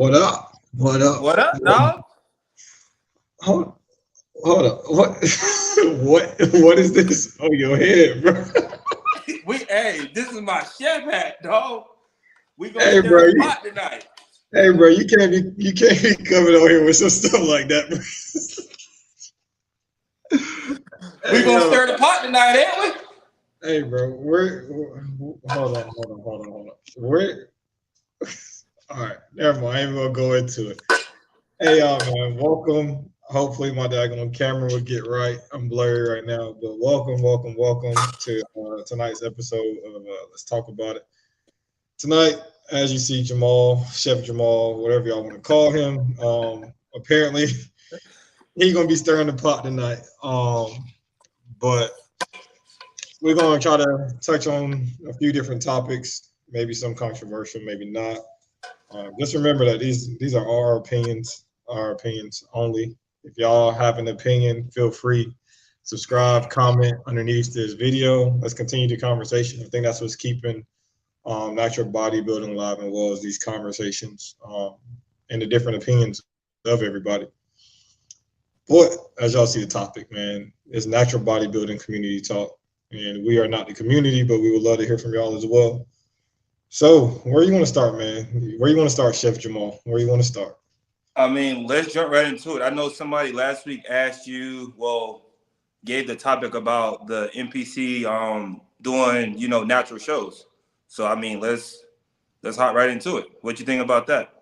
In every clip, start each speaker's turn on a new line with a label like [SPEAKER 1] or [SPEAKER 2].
[SPEAKER 1] What up? What up?
[SPEAKER 2] What up, dog?
[SPEAKER 1] Hold, hold up. What? What is this on your head, bro?
[SPEAKER 2] Hey, this is my chef hat, dog. We gonna
[SPEAKER 1] Hey,
[SPEAKER 2] stir
[SPEAKER 1] bro.
[SPEAKER 2] the pot tonight.
[SPEAKER 1] You can't be coming on here with some stuff like that, bro.
[SPEAKER 2] We
[SPEAKER 1] Hey,
[SPEAKER 2] gonna
[SPEAKER 1] yo.
[SPEAKER 2] stir the pot tonight, ain't
[SPEAKER 1] Hey, bro. Hold on. Where? All right. Never mind. I ain't gonna go into it. Hey, y'all, man. Welcome. Hopefully, my daggone camera will get right. I'm blurry right now, but welcome to tonight's episode of Let's Talk About It. Tonight, as you see, Jamal, Chef Jamal, whatever y'all want to call him, apparently he's gonna be stirring the pot tonight. But we're gonna try to touch on a few different topics, maybe some controversial, maybe not. Just remember that these are our opinions only. If y'all have an opinion, feel free. Subscribe, comment underneath this video. Let's continue the conversation. I think that's what's keeping natural bodybuilding alive and well, is these conversations and the different opinions of everybody. But as y'all see, the topic, man, is natural bodybuilding community talk. And we are not the community, but we would love to hear from y'all as well. So, where you want to start, man? Where you want to start, Chef Jamal? Where you want to start?
[SPEAKER 2] I mean, let's jump right into it. I know somebody last week asked you, gave the topic about the NPC doing, natural shows. So I mean, let's hop right into it. What you think about that?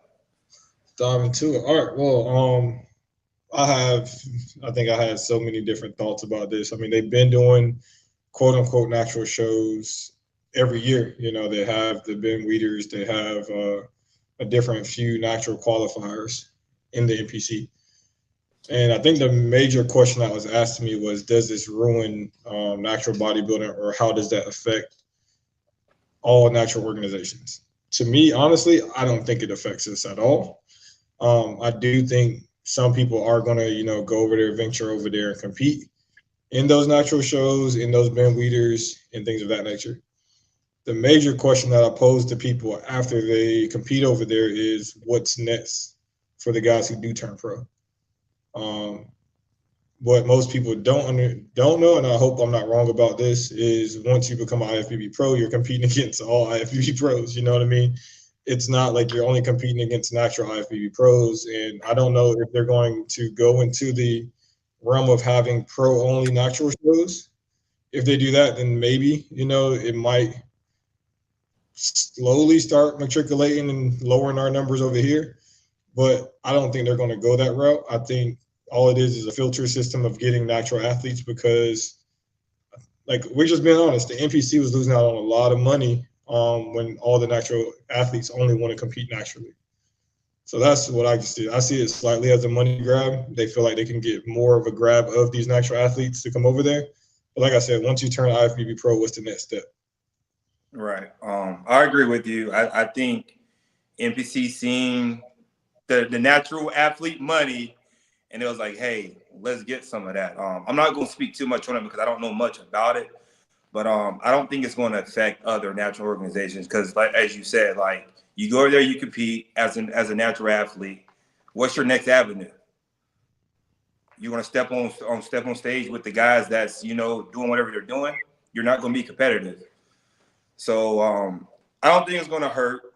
[SPEAKER 1] Dive into it. All right. Well, I think I had so many different thoughts about this. I mean, they've been doing quote unquote natural shows every year. They have the Ben Weeders, they have a different few natural qualifiers in the NPC. And I think the major question that was asked to me was, does this ruin natural bodybuilding, or how does that affect all natural organizations? To me, honestly, I don't think it affects us at all. I do think some people are going to, go over there, venture over there and compete in those natural shows, in those Ben Weeders and things of that nature. The major question that I pose to people after they compete over there is, what's next for the guys who do turn pro? What most people don't know, and I hope I'm not wrong about this, is once you become an IFBB pro, you're competing against all IFBB pros. You know what I mean? It's not like you're only competing against natural IFBB pros. And I don't know if they're going to go into the realm of having pro-only natural shows. If they do that, then maybe, it might slowly start matriculating and lowering our numbers over here. But I don't think they're going to go that route. I think all it is a filter system of getting natural athletes, because, like, we're just being honest, the NPC was losing out on a lot of money when all the natural athletes only want to compete naturally. So that's what I see. I see it slightly as a money grab. They feel like they can get more of a grab of these natural athletes to come over there. But like I said, once you turn IFBB pro, what's the next step?
[SPEAKER 2] Right. I agree with you. I think NPC seen the natural athlete money, and it was like, hey, let's get some of that. I'm not going to speak too much on it because I don't know much about it, but I don't think it's going to affect other natural organizations, because, like, as you said, like, you go over there, you compete as a natural athlete. What's your next avenue? You want to step on stage with the guys that's doing whatever they're doing? You're not going to be competitive. So I don't think it's going to hurt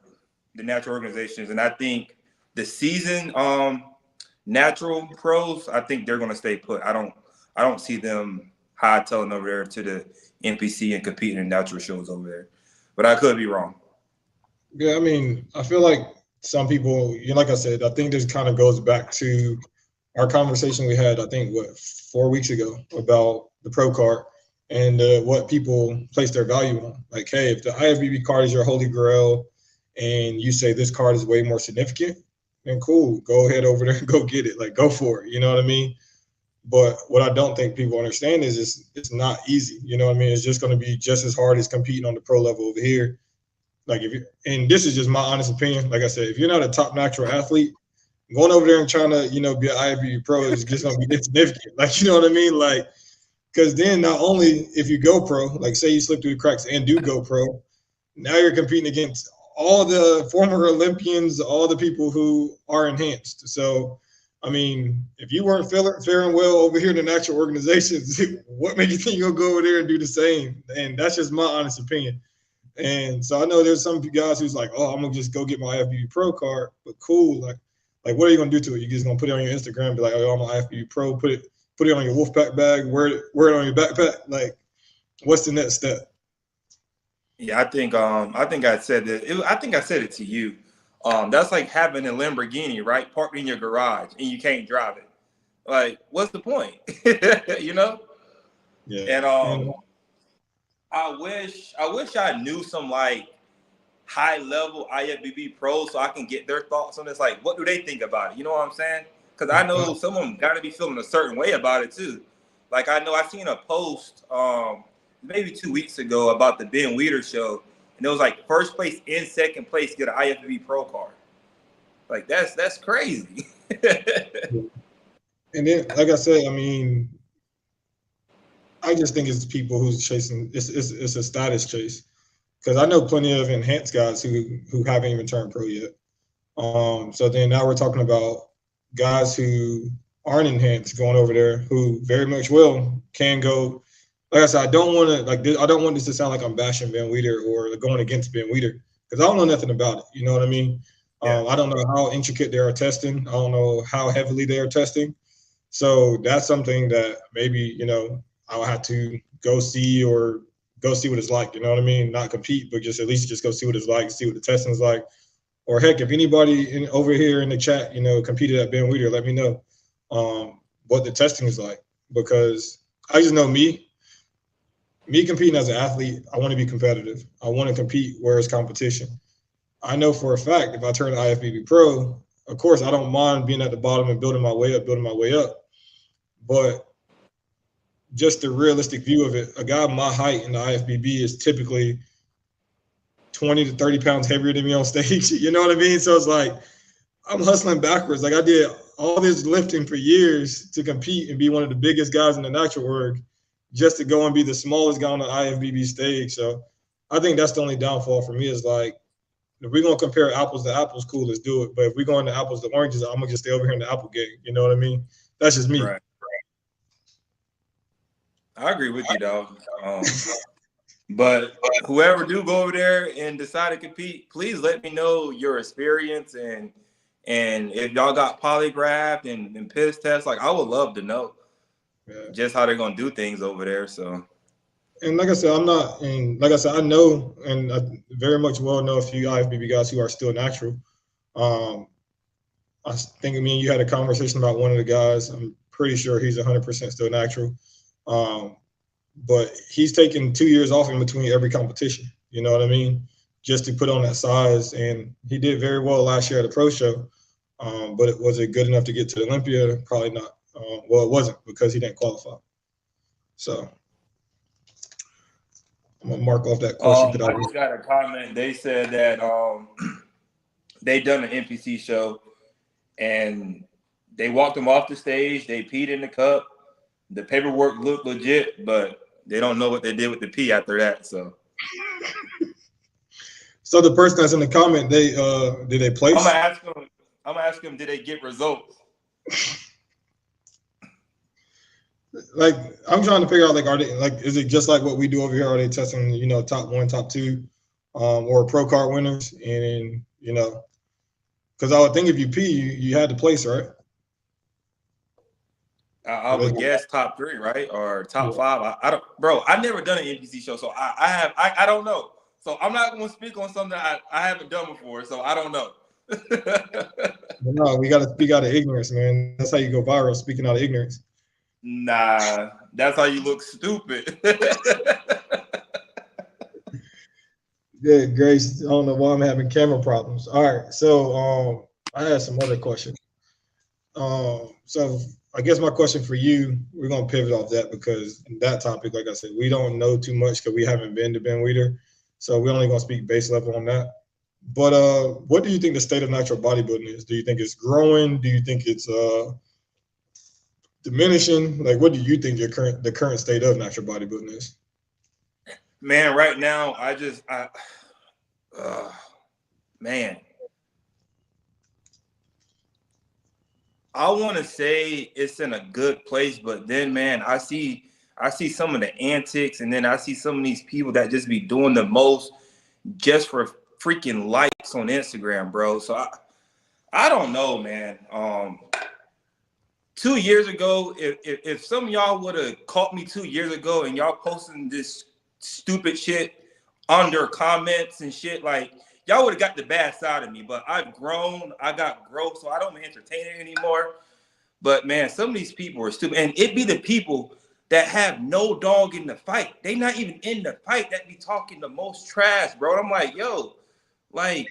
[SPEAKER 2] the natural organizations, and I think the season natural pros, I think they're going to stay put. I don't see them hightailing over there to the NPC and competing in natural shows over there, but I could be wrong.
[SPEAKER 1] Yeah, I mean, I feel like some people, like I said, I think this kind of goes back to our conversation we had, I think, 4 weeks ago about the pro card and what people place their value on. Like, hey, if the IFBB card is your holy grail and you say this card is way more significant, then cool, go ahead over there and go get it. Like, go for it. You know what I mean? But what I don't think people understand is it's not easy. You know what I mean? It's just going to be just as hard as competing on the pro level over here. Like, and this is just my honest opinion. Like I said, if you're not a top natural athlete, going over there and trying to, be an IFBB pro is just going to be insignificant. Like, you know what I mean? Like, because then not only if you go pro, like say you slip through the cracks and do go pro, now you're competing against all the former Olympians, all the people who are enhanced. So, I mean, if you weren't faring well over here in the natural organizations, what made you think you'll go over there and do the same? And that's just my honest opinion. And so I know there's some guys who's like, oh, I'm gonna just go get my IFBB Pro card, but cool. Like what are you gonna do to it? You just gonna put it on your Instagram, be like, oh, I'm an IFBB Pro, put it on your Wolfpack bag, wear it on your backpack. Like, what's the next step?
[SPEAKER 2] Yeah, I think I said it. I think I said it to you. That's like having a Lamborghini, right, parked in your garage and you can't drive it. Like, what's the point? You know?
[SPEAKER 1] Yeah.
[SPEAKER 2] And I wish I knew some like high level IFBB pros so I can get their thoughts on this. Like, what do they think about it? You know what I'm saying? Because I know some of them got to be feeling a certain way about it too. Like, I know I seen a post maybe 2 weeks ago about the Ben Weider show, and it was like first place and second place get an IFBB Pro card. Like, that's crazy.
[SPEAKER 1] And then, like I said, I mean, I just think it's people who's chasing. It's a status chase, because I know plenty of enhanced guys who haven't even turned pro yet. So then now we're talking about guys who aren't enhanced going over there, who very much can go. Like I said, I don't want to I don't want this to sound like I'm bashing Ben Weider or going against Ben Weider, because I don't know nothing about it. You know what I mean? Yeah. I don't know how intricate they are testing. I don't know how heavily they are testing. So that's something that maybe, I'll have to go see what it's like. You know what I mean? Not compete, but just at least just go see what it's like, see what the testing is like. Or heck, if anybody over here in the chat, competed at Ben Weider, let me know what the testing is like. Because I just know me competing as an athlete, I want to be competitive. I want to compete where it's competition. I know for a fact if I turn IFBB Pro, of course, I don't mind being at the bottom and building my way up. But just the realistic view of it, a guy my height in the IFBB is typically 20 to 30 pounds heavier than me on stage. You know what I mean? So it's like I'm hustling backwards. Like I did all this lifting for years to compete and be one of the biggest guys in the natural org, just to go and be the smallest guy on the IFBB stage. So I think that's the only downfall for me, is like, if we're going to compare apples to apples, cool, let's do it. But if we're going to apples to oranges, I'm going to just stay over here in the apple game. You know what I mean? That's just me.
[SPEAKER 2] Right. I agree with you, dog. But whoever do go over there and decide to compete, please let me know your experience, and if y'all got polygraph and piss tests. Like, I would love to know just how they're gonna do things over there. So,
[SPEAKER 1] and like I said, I know, and I very much well know a few IFBB guys who are still natural. I think me and you had a conversation about one of the guys. I'm pretty sure he's 100% still natural. But he's taken 2 years off in between every competition, you know what I mean? Just to put on that size. And he did very well last year at the pro show. But was it good enough to get to the Olympia? Probably not. Well, it wasn't, because he didn't qualify. So I'm going to mark off that question.
[SPEAKER 2] I just got a comment. They said that they done an NPC show and they walked him off the stage. They peed in the cup. The paperwork looked legit, but they don't know what they did with the pee after that. So
[SPEAKER 1] the person that's in the comment, did they place?
[SPEAKER 2] I'm gonna ask them, did they get results?
[SPEAKER 1] Like, I'm trying to figure out, like, is it just like what we do over here? Are they testing, top 1, top 2, or pro card winners? And because I would think if you pee, you had to place, right?
[SPEAKER 2] I would guess top 3, right? Or top 5. I don't, bro. I've never done an NPC show, so I don't know. So I'm not going to speak on something I haven't done before. So I don't know.
[SPEAKER 1] No, we got to speak out of ignorance, man. That's how you go viral, speaking out of ignorance.
[SPEAKER 2] Nah, that's how you look stupid.
[SPEAKER 1] Yeah, Grace. I don't know why I'm having camera problems. All right, so I had some other questions. So I guess my question for you, we're gonna pivot off that, because that topic, like I said, we don't know too much because we haven't been to Ben Weider, so we're only gonna speak base level on that. But what do you think the state of natural bodybuilding is? Do you think it's growing? Do you think it's diminishing? Like, what do you think the current state of natural bodybuilding is?
[SPEAKER 2] Man, right now, man, I want to say it's in a good place, but then, man, I see some of the antics, and then I see some of these people that just be doing the most just for freaking likes on Instagram, bro. So I don't know, man. 2 years ago, if some of y'all would have caught me 2 years ago and y'all posting this stupid shit under comments and shit, like y'all would have got the bad side of me. But I've grown, I got growth, so I don't entertain it anymore. But man, some of these people are stupid, and it be the people that have no dog in the fight. They not even in the fight that be talking the most trash, bro. And I'm like, yo, like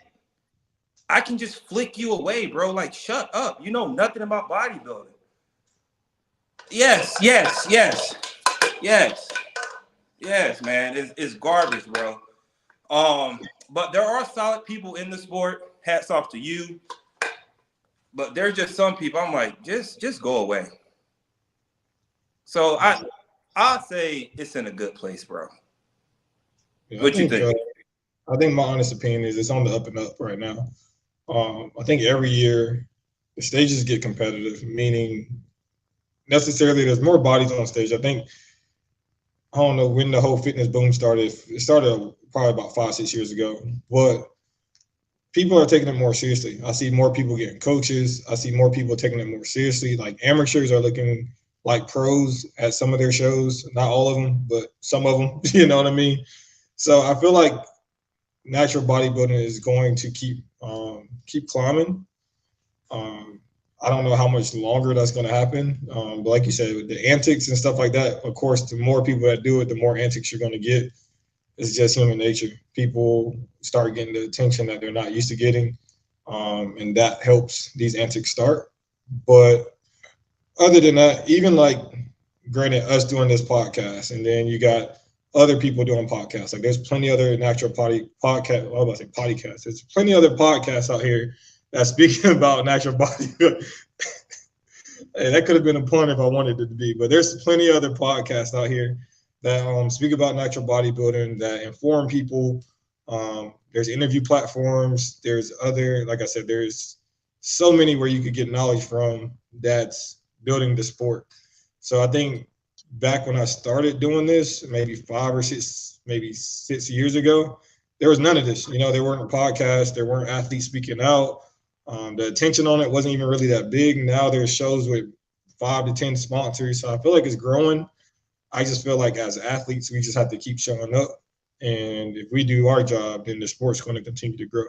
[SPEAKER 2] I can just flick you away, bro. Like, shut up. You know nothing about bodybuilding. Yes, man. It's garbage, bro. But there are solid people in the sport. Hats off to you. But there's just some people I'm like, just go away. So I'll say it's in a good place, bro.
[SPEAKER 1] Yeah,
[SPEAKER 2] What you think?
[SPEAKER 1] I think my honest opinion is it's on the up and up right now. I think every year the stages get competitive, meaning necessarily there's more bodies on stage. I think I don't know when the whole fitness boom started. It started probably about 5-6 years ago, but people are taking it more seriously. I see more people getting coaches. I see more people taking it more seriously. Like amateurs are looking like pros at some of their shows. Not all of them, but some of them. You know what I mean? So I feel like natural bodybuilding is going to keep climbing. I don't know how much longer that's going to happen. But like you said, with the antics and stuff like that, of course, the more people that do it, the more antics you're going to get. It's just human nature. People start getting the attention that they're not used to getting, and that helps these antics start. But other than that, even like, granted, us doing this podcast, and then you got other people doing podcasts. Like there's plenty other natural podcast. Well, I was about to say podcasts. There's plenty other podcasts out here that's speaking about natural bodybuilding. Hey, that could have been a pun if I wanted it to be, but there's plenty other podcasts out here that speak about natural bodybuilding, that inform people. There's interview platforms. There's other, like I said, there's so many where you could get knowledge from that's building the sport. So I think back when I started doing this, maybe 5 or 6, maybe 6 years ago, there was none of this. You know, there weren't podcasts, there weren't athletes speaking out. The attention on it wasn't even really that big. Now there's shows with 5 to 10 sponsors. So I feel like it's growing. I just feel like as athletes, we just have to keep showing up. And if we do our job, then the sport's going to continue to grow.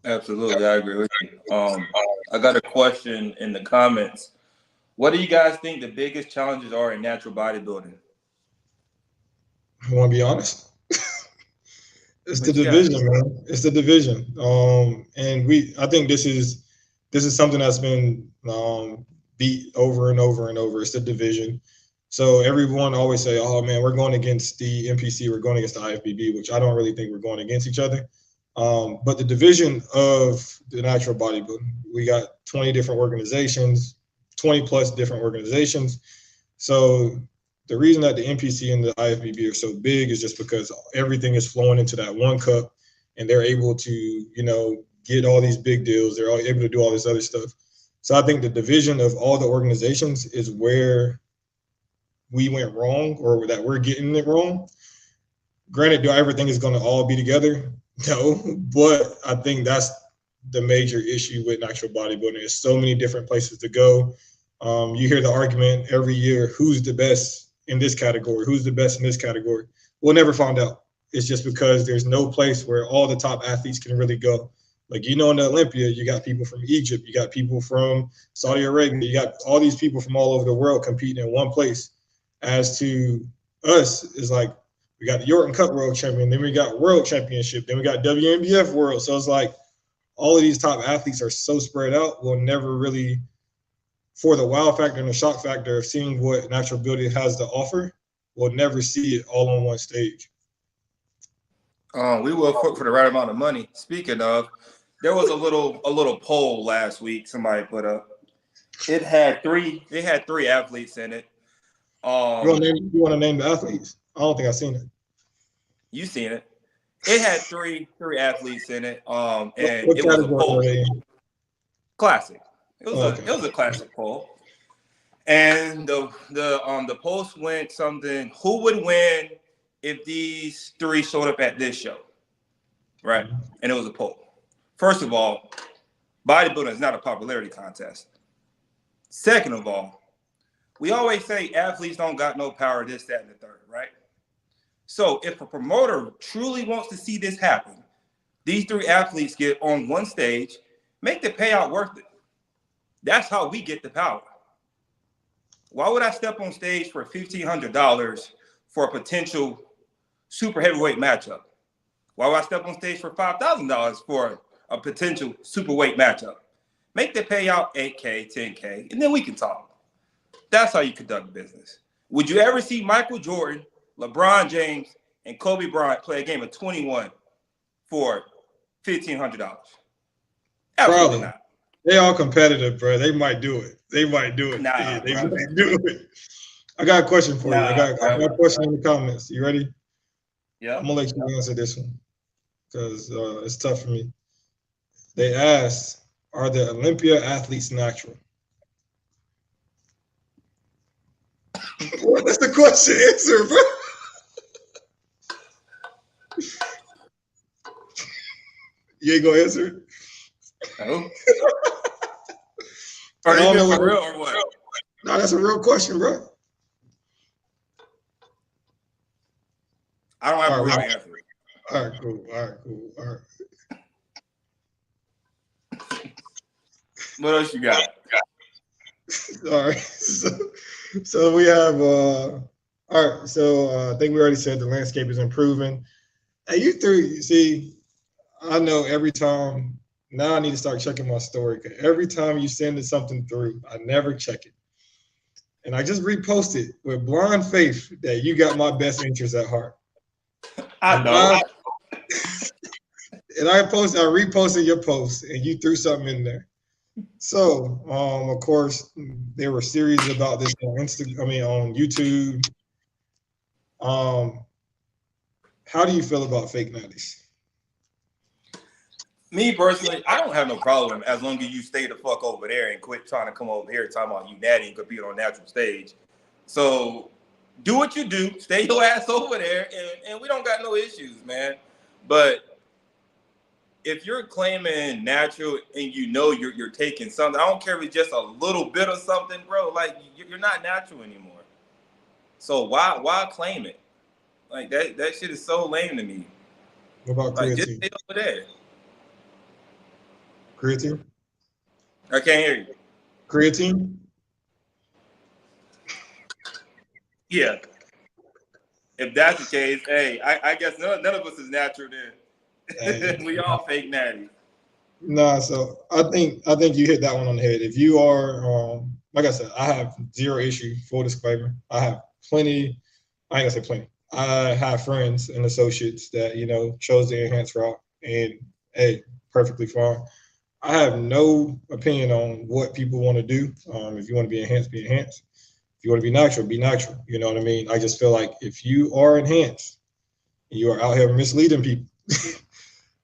[SPEAKER 2] Absolutely, I agree with you. I got a question in the comments. What do you guys think the biggest challenges are in natural bodybuilding?
[SPEAKER 1] I want to be honest. It's the division, man. It's the division. And I think this is something that's been beat over and over and over. It's the division. So everyone always say, oh man, we're going against the NPC, we're going against the IFBB, which I don't really think we're going against each other. But the division of the natural bodybuilding, we got 20 different organizations, 20 plus different organizations. So the reason that the NPC and the IFBB are so big is just because everything is flowing into that one cup, and they're able to, you know, get all these big deals. They're all able to do all this other stuff. So I think the division of all the organizations is where we went wrong, or that we're getting it wrong. Granted, do I ever think it's going to all be together? No, but I think that's the major issue with natural bodybuilding. There's so many different places to go. You hear the argument every year, who's the best in this category? Who's the best in this category? We'll never find out. It's just because there's no place where all the top athletes can really go. Like, you know, in the Olympia, you got people from Egypt, you got people from Saudi Arabia, you got all these people from all over the world competing in one place. As to us, is like, we got the Yorton Cup World Champion, then we got World Championship, then we got WNBF World. So it's like all of these top athletes are so spread out, we'll never really, for the wow factor and the shock factor of seeing what natural beauty has to offer, we'll never see it all on one stage.
[SPEAKER 2] We will for the right amount of money. Speaking of, there was a little poll last week somebody put up. It had three athletes in it.
[SPEAKER 1] You want to name the athletes? I don't think I've seen it.
[SPEAKER 2] You seen it. It had three athletes in it. And
[SPEAKER 1] What
[SPEAKER 2] it was a
[SPEAKER 1] category
[SPEAKER 2] poll.
[SPEAKER 1] were they in?
[SPEAKER 2] Classic. It was
[SPEAKER 1] Okay.
[SPEAKER 2] a classic poll. And the post went something: who would win if these three showed up at this show? Right? And it was a poll. First of all, bodybuilding is not a popularity contest. Second of all, we always say athletes don't got no power, this, that, and the third, right? So if a promoter truly wants to see this happen, these three athletes get on one stage, make the payout worth it. That's how we get the power. Why would I step on stage for $1,500 for a potential super heavyweight matchup? Why would I step on stage for $5,000 for a potential superweight matchup? Make the payout $8K, $10K, and then we can talk. That's how you conduct business. Would you ever see Michael Jordan, LeBron James, and Kobe Bryant play a game of 21 for $1,500? Absolutely not.
[SPEAKER 1] They all competitive, bro. They might do it. They might do it.
[SPEAKER 2] Nah,
[SPEAKER 1] yeah, they
[SPEAKER 2] bro.
[SPEAKER 1] might do it. I got a question for you. I got a question in the comments. You ready?
[SPEAKER 2] Yeah.
[SPEAKER 1] I'm gonna let you answer this one because it's tough for me. They asked, "Are the Olympia athletes natural?" What is the question? Answer, bro. You ain't gonna answer it?
[SPEAKER 2] No. Are they for real or what?
[SPEAKER 1] No, that's a real question, bro.
[SPEAKER 2] I don't have a real answer.
[SPEAKER 1] All right, cool. All right.
[SPEAKER 2] What else you got?
[SPEAKER 1] All right. So we have all right. So I think we already said the landscape is improving. Hey, you three, see, I know every time now I need to start checking my story. Every time you send something through, I never check it. And I just reposted with blind faith that you got my best interest at heart.
[SPEAKER 2] I know.
[SPEAKER 1] And I reposted your post and you threw something in there. So, of course, there were series about this on on YouTube. How do you feel about fake natties?
[SPEAKER 2] Me personally, I don't have no problem as long as you stay the fuck over there and quit trying to come over here talking about you natty and compete on natural stage. So do what you do, stay your ass over there, and we don't got no issues, man. But if you're claiming natural and you know you're taking something, I don't care if it's just a little bit of something, bro. Like you're not natural anymore. So why claim it? Like that shit is so lame to me.
[SPEAKER 1] What about
[SPEAKER 2] Like just
[SPEAKER 1] creatine?
[SPEAKER 2] stay over there.
[SPEAKER 1] Creatine?
[SPEAKER 2] I can't hear you.
[SPEAKER 1] Creatine?
[SPEAKER 2] Yeah. If that's the case, hey, I guess none of us is natural then. Hey, we all fake natty.
[SPEAKER 1] Nah, so I think you hit that one on the head. If you are, like I said, I have zero issue. Full disclaimer, I have plenty. I ain't gonna say plenty. I have friends and associates that chose the enhanced route, and hey, perfectly fine. I have no opinion on what people want to do. If you want to be enhanced, be enhanced. If you want to be natural, be natural. You know what I mean? I just feel like if you are enhanced, you are out here misleading people.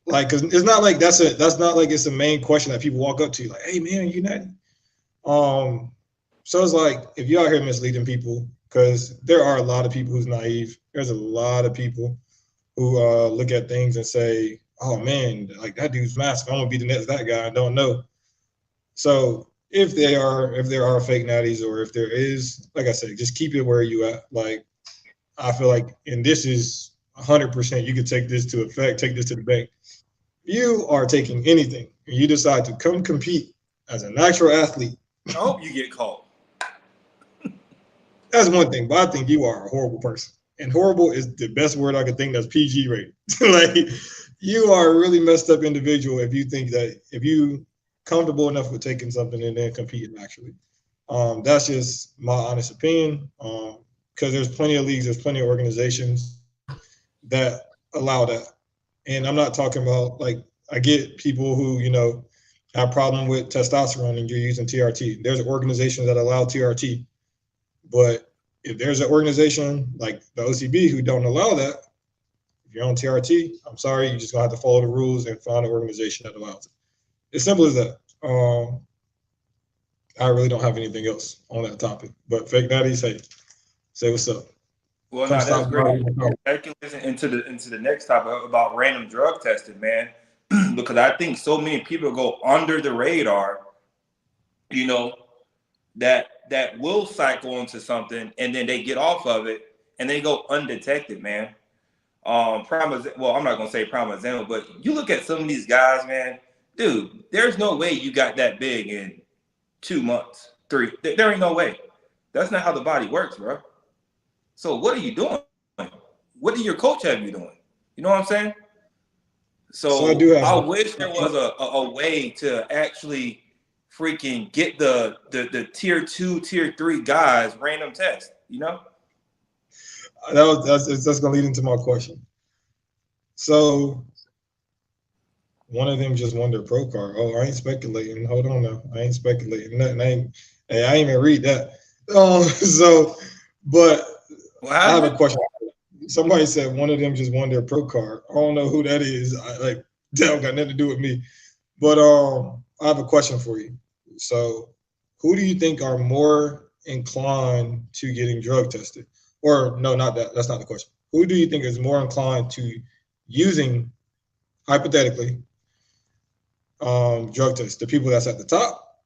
[SPEAKER 1] Like, cause it's not like that's not like it's a main question that people walk up to you like, hey man, you not. So it's like if you're out here misleading people, because there are a lot of people who's naive. There's a lot of people who look at things and say, oh man, like that dude's massive. I'm gonna be the next that guy. I don't know. So if there are fake natties, or if there is, like I said, just keep it where you at. Like I feel like, and this is 100%. You can take this to effect, take this to the bank. You are taking anything, and you decide to come compete as a natural athlete.
[SPEAKER 2] I hope you get caught.
[SPEAKER 1] That's one thing, but I think you are a horrible person. And horrible is the best word I could think that's PG rated. Like, you are a really messed up individual if you think that if you comfortable enough with taking something and then competing actually. That's just my honest opinion. Because there's plenty of leagues, there's plenty of organizations that allow that. And I'm not talking about, like, I get people who, have a problem with testosterone and you're using TRT. There's organizations that allow TRT. But if there's an organization like the OCB who don't allow that, If you're on TRT, I'm sorry, you just gonna have to follow the rules and find an organization that allows it. It's simple as that. I really don't have anything else on that topic. But Fake Daddy, say what's up.
[SPEAKER 2] Well,
[SPEAKER 1] Come
[SPEAKER 2] no, that's
[SPEAKER 1] stop
[SPEAKER 2] great.
[SPEAKER 1] by.
[SPEAKER 2] That can listen into the next topic about random drug testing, man, because I think so many people go under the radar, you know, that will cycle into something and then they get off of it and they go undetected, man. Well, I'm not gonna say prime example, but you look at some of these guys, man, dude. There's no way you got that big in 2 months, 3. There ain't no way. That's not how the body works, bro. So what are you doing? What did your coach have you doing? You know what I'm saying?
[SPEAKER 1] So I
[SPEAKER 2] So
[SPEAKER 1] do have.
[SPEAKER 2] I wish there was a way to actually freaking get the tier 2, tier 3 guys random test. You know?
[SPEAKER 1] That's gonna lead into my question. So one of them just won their pro card. Oh, I ain't speculating. Hold on now. I ain't speculating nothing. I ain't even read that. But I have a question. Somebody said one of them just won their pro card. I don't know who that is. That don't got nothing to do with me. But I have a question for you. So who do you think are more inclined to getting drug tested? Or no, not that. That's not the question. Who do you think is more inclined to using, hypothetically, drug tests? The people that's at the top?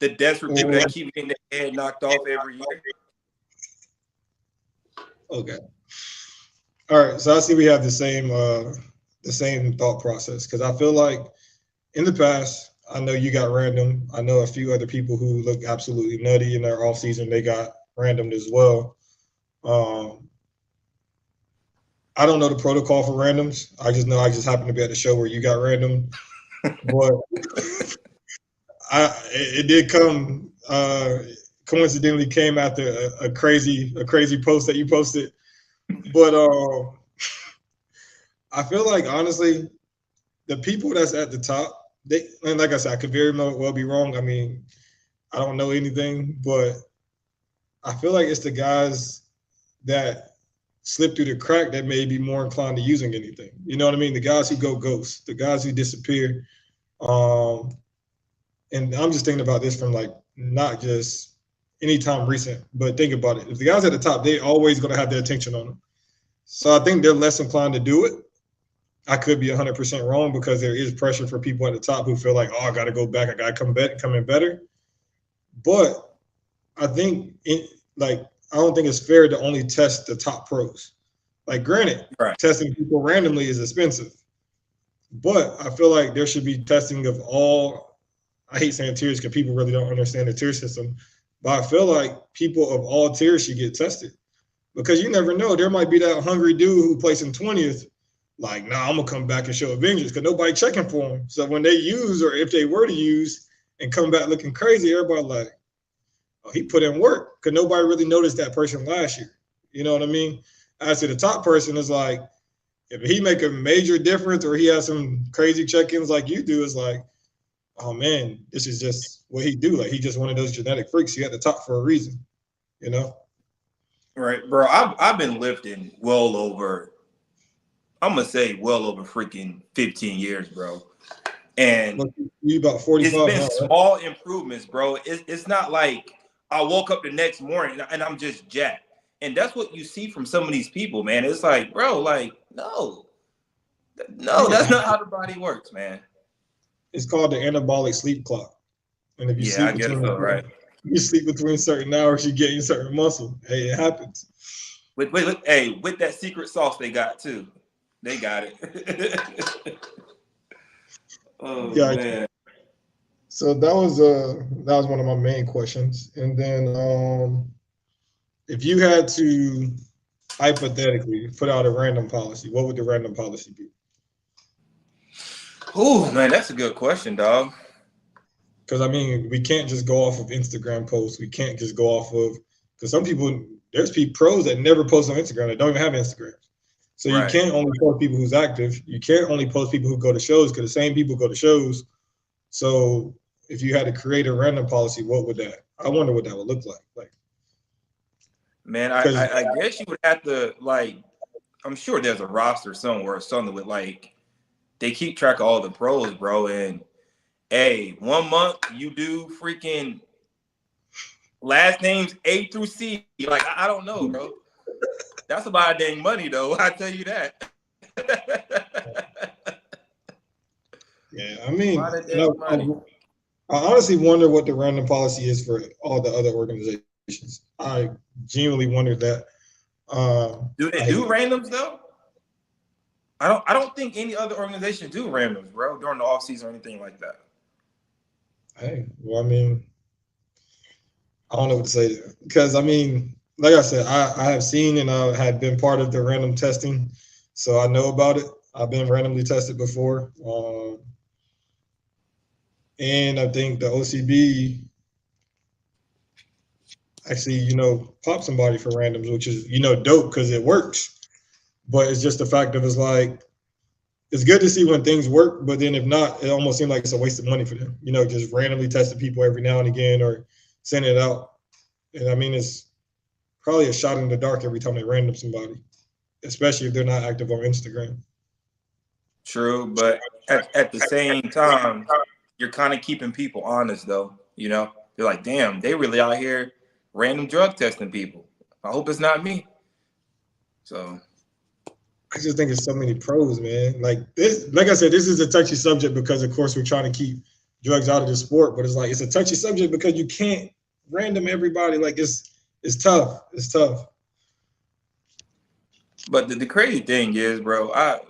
[SPEAKER 2] The desperate people that keep getting their head knocked off every year?
[SPEAKER 1] Okay. All right. So I see we have the same thought process, because I feel like in the past, I know you got random. I know a few other people who look absolutely nutty in their off season. They got randomed as well. I don't know the protocol for randoms. I just know I just happened to be at the show where you got random, but it did come coincidentally came after a crazy post that you posted. But I feel like honestly, the people that's at the top, and like I said, I could very well be wrong. I mean, I don't know anything, but I feel like it's the guys that slip through the crack that may be more inclined to using anything. You know what I mean? The guys who go ghost, the guys who disappear. And I'm just thinking about this from like not just anytime recent, but think about it. If the guys at the top, they always going to have their attention on them. So I think they're less inclined to do it. I could be 100% wrong, because there is pressure for people at the top who feel like, oh, I got to go back. I got to come in better. But I think I don't think it's fair to only test the top pros. Like, granted, testing people randomly is expensive, but I feel like there should be testing of all. I hate saying tiers because people really don't understand the tier system, but I feel like people of all tiers should get tested, because you never know. There might be that hungry dude who placed in 20th. Like, nah, I'm gonna come back and show a vengeance, because nobody checking for them. So when they use, or if they were to use and come back looking crazy, everybody like, oh, he put in work, because nobody really noticed that person last year. You know what I mean? As to the top person, is like, if he make a major difference or he has some crazy check-ins like you do, it's like, oh man, this is just what he do. Like, he just one of those genetic freaks. He at the top for a reason, you know?
[SPEAKER 2] Right, bro. I've been lifting well over freaking 15 years, bro. And
[SPEAKER 1] you about 45.
[SPEAKER 2] It's been small improvements, bro. It's not like I woke up the next morning and I'm just jacked. And that's what you see from some of these people, man. It's like, bro, like, no, that's not how the body works, man.
[SPEAKER 1] It's called the anabolic sleep clock. And if you
[SPEAKER 2] I guess so, right?
[SPEAKER 1] You sleep between certain hours, you gain certain muscle. Hey, it happens.
[SPEAKER 2] With that secret sauce they got too. They got it. Oh man.
[SPEAKER 1] So that was one of my main questions. And then if you had to hypothetically put out a random policy, what would the random policy be?
[SPEAKER 2] Oh man, that's a good question, dog.
[SPEAKER 1] Because I mean, we can't just go off of Instagram posts. We can't just go off of, because some people, there's pros that never post on Instagram that don't even have Instagram. So you can't only post people who's active. You can't only post people who go to shows, because the same people go to shows. So if you had to create a random policy, what would that? I wonder what that would look like.
[SPEAKER 2] Man, I guess you would have to, like, I'm sure there's a roster somewhere, something with like they keep track of all the pros, bro. And hey, 1 month you do freaking last names A through C. Like I don't know, bro. That's a lot of dang money, though. I tell you that.
[SPEAKER 1] Yeah, I mean,
[SPEAKER 2] A lot of dang money.
[SPEAKER 1] I honestly wonder what the random policy is for all the other organizations. I genuinely wondered that.
[SPEAKER 2] Do they do randoms though? I don't think any other organization do randoms, bro, during the off season or anything like that.
[SPEAKER 1] Hey, well, I mean, I don't know what to say there. Because I mean, like I said, I have seen and I had been part of the random testing, so I know about it. I've been randomly tested before, and I think the OCB actually, popped somebody for randoms, which is dope because it works. But it's just the fact of it's like it's good to see when things work, but then if not, it almost seems like it's a waste of money for them. Just randomly testing people every now and again or sending it out. And I mean, it's probably a shot in the dark every time they random somebody, especially if they're not active on Instagram.
[SPEAKER 2] True, but at the same time, you're kind of keeping people honest, though. They're like, damn, they really out here random drug testing people. I hope it's not me. So
[SPEAKER 1] I just think it's so many pros, man. Like this, like I said, this is a touchy subject because, of course, we're trying to keep drugs out of the sport. But it's like it's a touchy subject because you can't random everybody. Like it's tough. It's tough.
[SPEAKER 2] But the crazy thing is, bro, I'm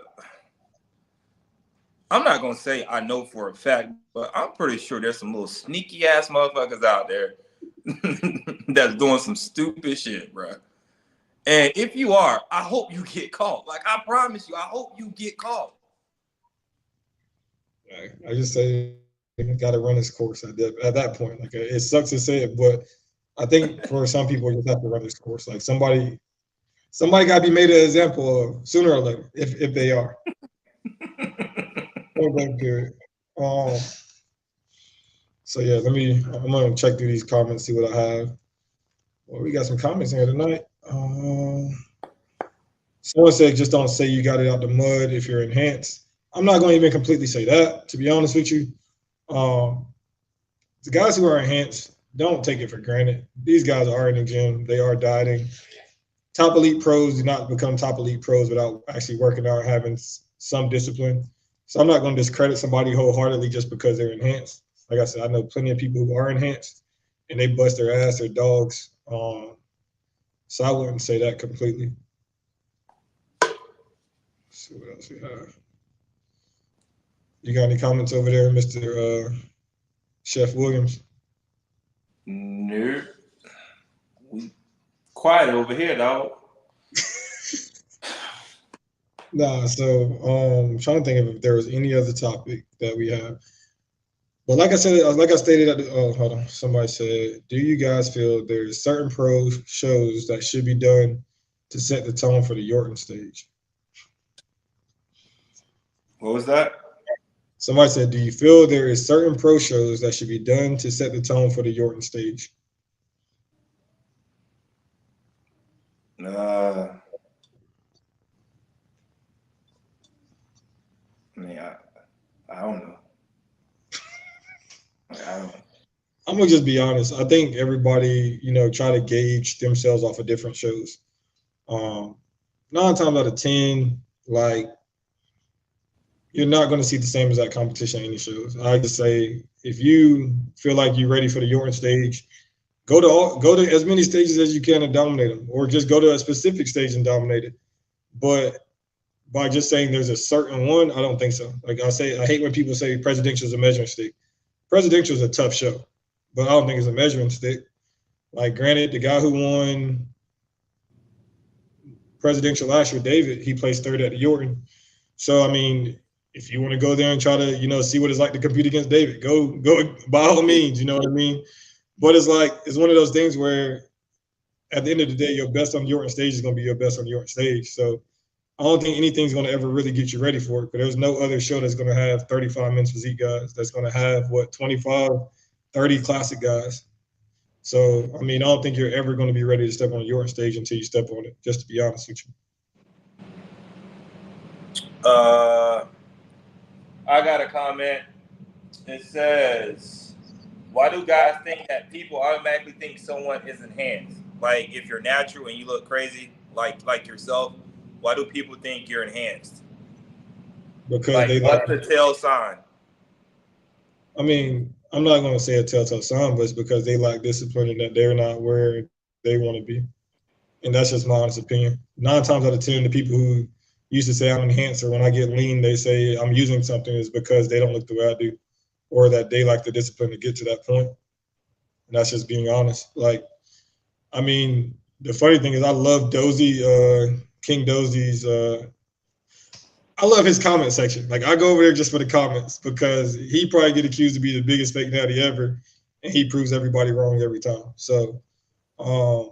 [SPEAKER 2] not gonna say I know for a fact, but I'm pretty sure there's some little sneaky ass motherfuckers out there that's doing some stupid shit, bro. And if you are, I hope you get caught. Like I promise you, I hope you get caught.
[SPEAKER 1] I just say got to run its course at that point. Like it sucks to say it, but I think for some people, you just have to run its course. Like somebody got to be made an example of sooner or later if they are. Period. Um, so yeah, I'm gonna check through these comments, see what I have. Well, we got some comments in here tonight. Someone said just don't say you got it out the mud if you're enhanced. I'm not gonna even completely say that, to be honest with you. Um, the guys who are enhanced, don't take it for granted. These guys are in the gym, they are dieting. Top elite pros do not become top elite pros without actually working out, having some discipline. So I'm not going to discredit somebody wholeheartedly just because they're enhanced. Like I said, I know plenty of people who are enhanced and they bust their ass, they're dogs. So I wouldn't say that completely. Let's see what else we have. You got any comments over there, Mr. Chef Williams?
[SPEAKER 2] Nope. We quiet over here, dog.
[SPEAKER 1] Nah, so I'm trying to think of if there was any other topic that we have. But like I said, like I stated at hold on. Somebody said, do you guys feel there's certain pro shows that should be done to set the tone for the Yorton stage?
[SPEAKER 2] What was that?
[SPEAKER 1] Somebody said, do you feel there is certain pro shows that should be done to set the tone for the Yorton stage?
[SPEAKER 2] I don't know.
[SPEAKER 1] I'm gonna just be honest. I think everybody, try to gauge themselves off of different shows. 9 times out of 10, like you're not going to see the same as that competition in any shows. I just say if you feel like you're ready for the Yorton stage, go to as many stages as you can and dominate them, or just go to a specific stage and dominate it. But by just saying there's a certain one, I don't think so. Like I hate when people say presidential is a measuring stick. Presidential is a tough show, but I don't think it's a measuring stick. Like, granted, the guy who won presidential last year, David, he placed third at the Yorton. So, I mean, if you want to go there and try to, see what it's like to compete against David, go by all means, you know what I mean? But it's like, it's one of those things where at the end of the day, your best on the Yorton stage is going to be your best on the Yorton stage. So I don't think anything's going to ever really get you ready for it. But there's no other show that's going to have 35 men's physique guys. That's going to have, 25, 30 classic guys. So, I mean, I don't think you're ever going to be ready to step on your stage until you step on it, just to be honest with you.
[SPEAKER 2] Uh, I got a comment. It says, "Why do guys think that people automatically think someone is enhanced? Like if you're natural and you look crazy, like yourself, why do people think you're enhanced?
[SPEAKER 1] because
[SPEAKER 2] Like
[SPEAKER 1] they like.
[SPEAKER 2] what's the tell sign?"
[SPEAKER 1] I mean, I'm not going to say a telltale sign, but it's because they lack discipline and that they're not where they want to be. And that's just my honest opinion. 9 times out of 10, the people who used to say I'm enhanced or when I get lean, they say I'm using something is because they don't look the way I do or that they lack the discipline to get to that point. And that's just being honest. Like, I mean, the funny thing is I love Dozy, King Dozy's I love his comment section. Like I go over there just for the comments because he probably get accused to be the biggest fake natty ever, and he proves everybody wrong every time. So, um,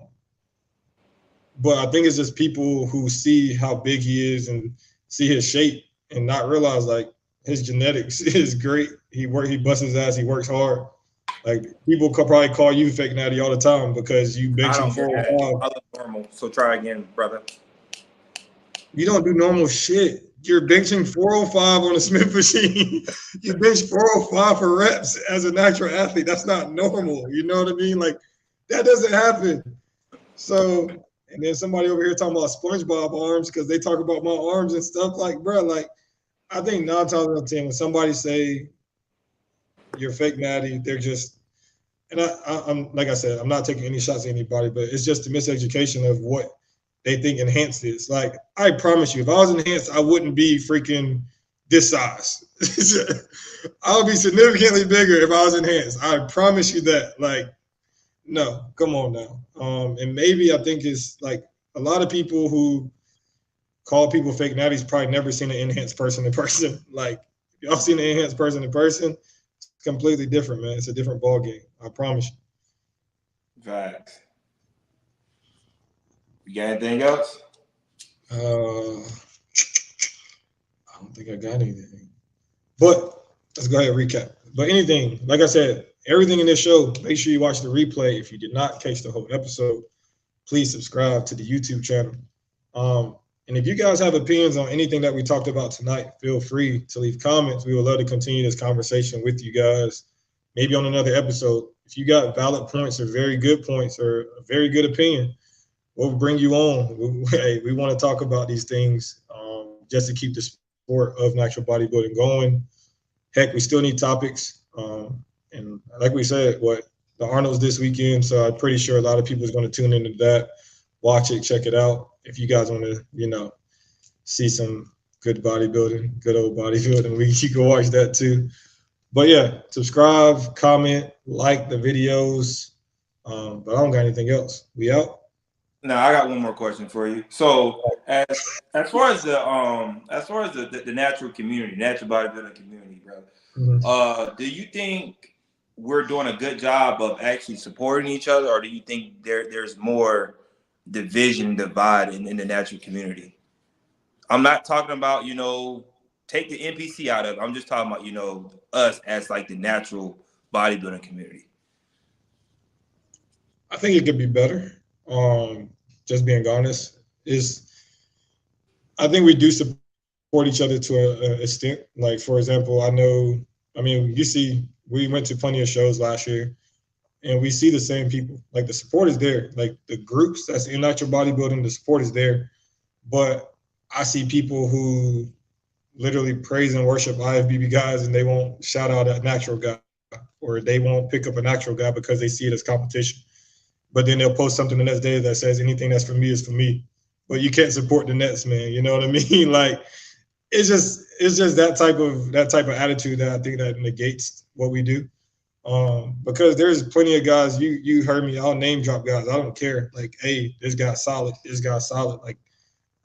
[SPEAKER 1] but I think it's just people who see how big he is and see his shape and not realize like his genetics is great. He busts his ass. He works hard. Like people could probably call you fake natty all the time because you
[SPEAKER 2] I
[SPEAKER 1] benching
[SPEAKER 2] don't get that.
[SPEAKER 1] 405.
[SPEAKER 2] I look normal. So try again, brother.
[SPEAKER 1] You don't do normal shit. You're benching 405 on a Smith machine. You bench 405 for reps as a natural athlete. That's not normal. You know what I mean? Like that doesn't happen. So, and then somebody over here talking about SpongeBob arms because they talk about my arms and stuff. Like, bro, like I think 9 times out of 10 when somebody say you're fake natty, they're just and I'm like I said, I'm not taking any shots at anybody, but it's just a miseducation of what they think enhanced is. Like, I promise you, if I was enhanced, I wouldn't be freaking this size. I would be significantly bigger if I was enhanced. I promise you that. Like, no, come on now. And maybe I think it's like a lot of people who call people fake natties probably never seen an enhanced person in person. Like, y'all seen an enhanced person in person, it's completely different, man. It's a different ball game. I promise you.
[SPEAKER 2] Facts. You got anything else?
[SPEAKER 1] I don't think I got anything. But let's go ahead and recap. But anything, like I said, everything in this show, make sure you watch the replay. If you did not catch the whole episode, please subscribe to the YouTube channel. And if you guys have opinions on anything that we talked about tonight, feel free to leave comments. We would love to continue this conversation with you guys, maybe on another episode. If you got valid points or very good points or a very good opinion, we'll bring you on. Hey, we want to talk about these things just to keep the sport of natural bodybuilding going. Heck, we still need topics. And like we said, the Arnold's this weekend, so I'm pretty sure a lot of people is going to tune into that, watch it, check it out. If you guys want to, see some good bodybuilding, good old bodybuilding, you can watch that too. But yeah, subscribe, comment, like the videos. But I don't got anything else. We out.
[SPEAKER 2] No, I got one more question for you. So as far as the natural community, natural bodybuilding community, bro, do you think we're doing a good job of actually supporting each other, or do you think there's more division, divide in the natural community? I'm not talking about, take the NPC out of it. I'm just talking about, us as like the natural bodybuilding community.
[SPEAKER 1] I think it could be better. Just being honest, is I think we do support each other to a extent. Like for example, you see, we went to plenty of shows last year, and we see the same people. Like the support is there. Like the groups that's in natural bodybuilding, the support is there. But I see people who literally praise and worship IFBB guys, and they won't shout out a natural guy, or they won't pick up a natural guy because they see it as competition. But then they'll post something the next day that says anything that's for me is for me. But you can't support the Nets, man. You know what I mean? Like it's just that type of attitude that I think that negates what we do. Because there's plenty of guys. You heard me. I'll name drop guys. I don't care. Like, hey, this guy's solid. This guy's solid. Like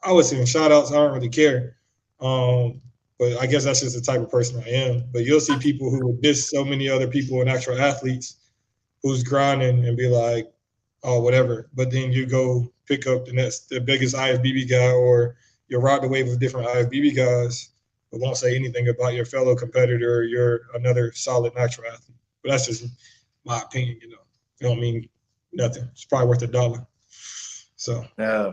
[SPEAKER 1] I was saying shout outs. I don't really care. But I guess that's just the type of person I am. But you'll see people who would diss so many other people and actual athletes who's grinding and be like, oh, whatever. But then you go pick up the biggest IFBB guy, or you'll ride the wave of different IFBB guys, but won't say anything about your fellow competitor or you're another solid natural athlete. But that's just my opinion, It don't mean nothing. It's probably worth $1. So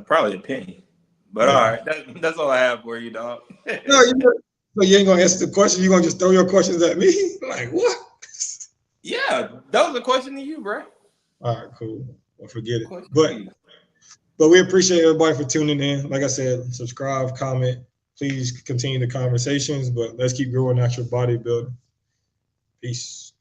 [SPEAKER 2] Probably a penny. But all right, that's all I have for you, dog.
[SPEAKER 1] No, so you ain't gonna answer the question. You gonna just throw your questions at me? Like what?
[SPEAKER 2] Yeah, that was a question to you, bro.
[SPEAKER 1] All right, cool. Well, forget it.
[SPEAKER 2] Question to
[SPEAKER 1] But
[SPEAKER 2] you.
[SPEAKER 1] we appreciate everybody for tuning in. Like I said, subscribe, comment. Please continue the conversations. But let's keep growing natural bodybuilding. Peace.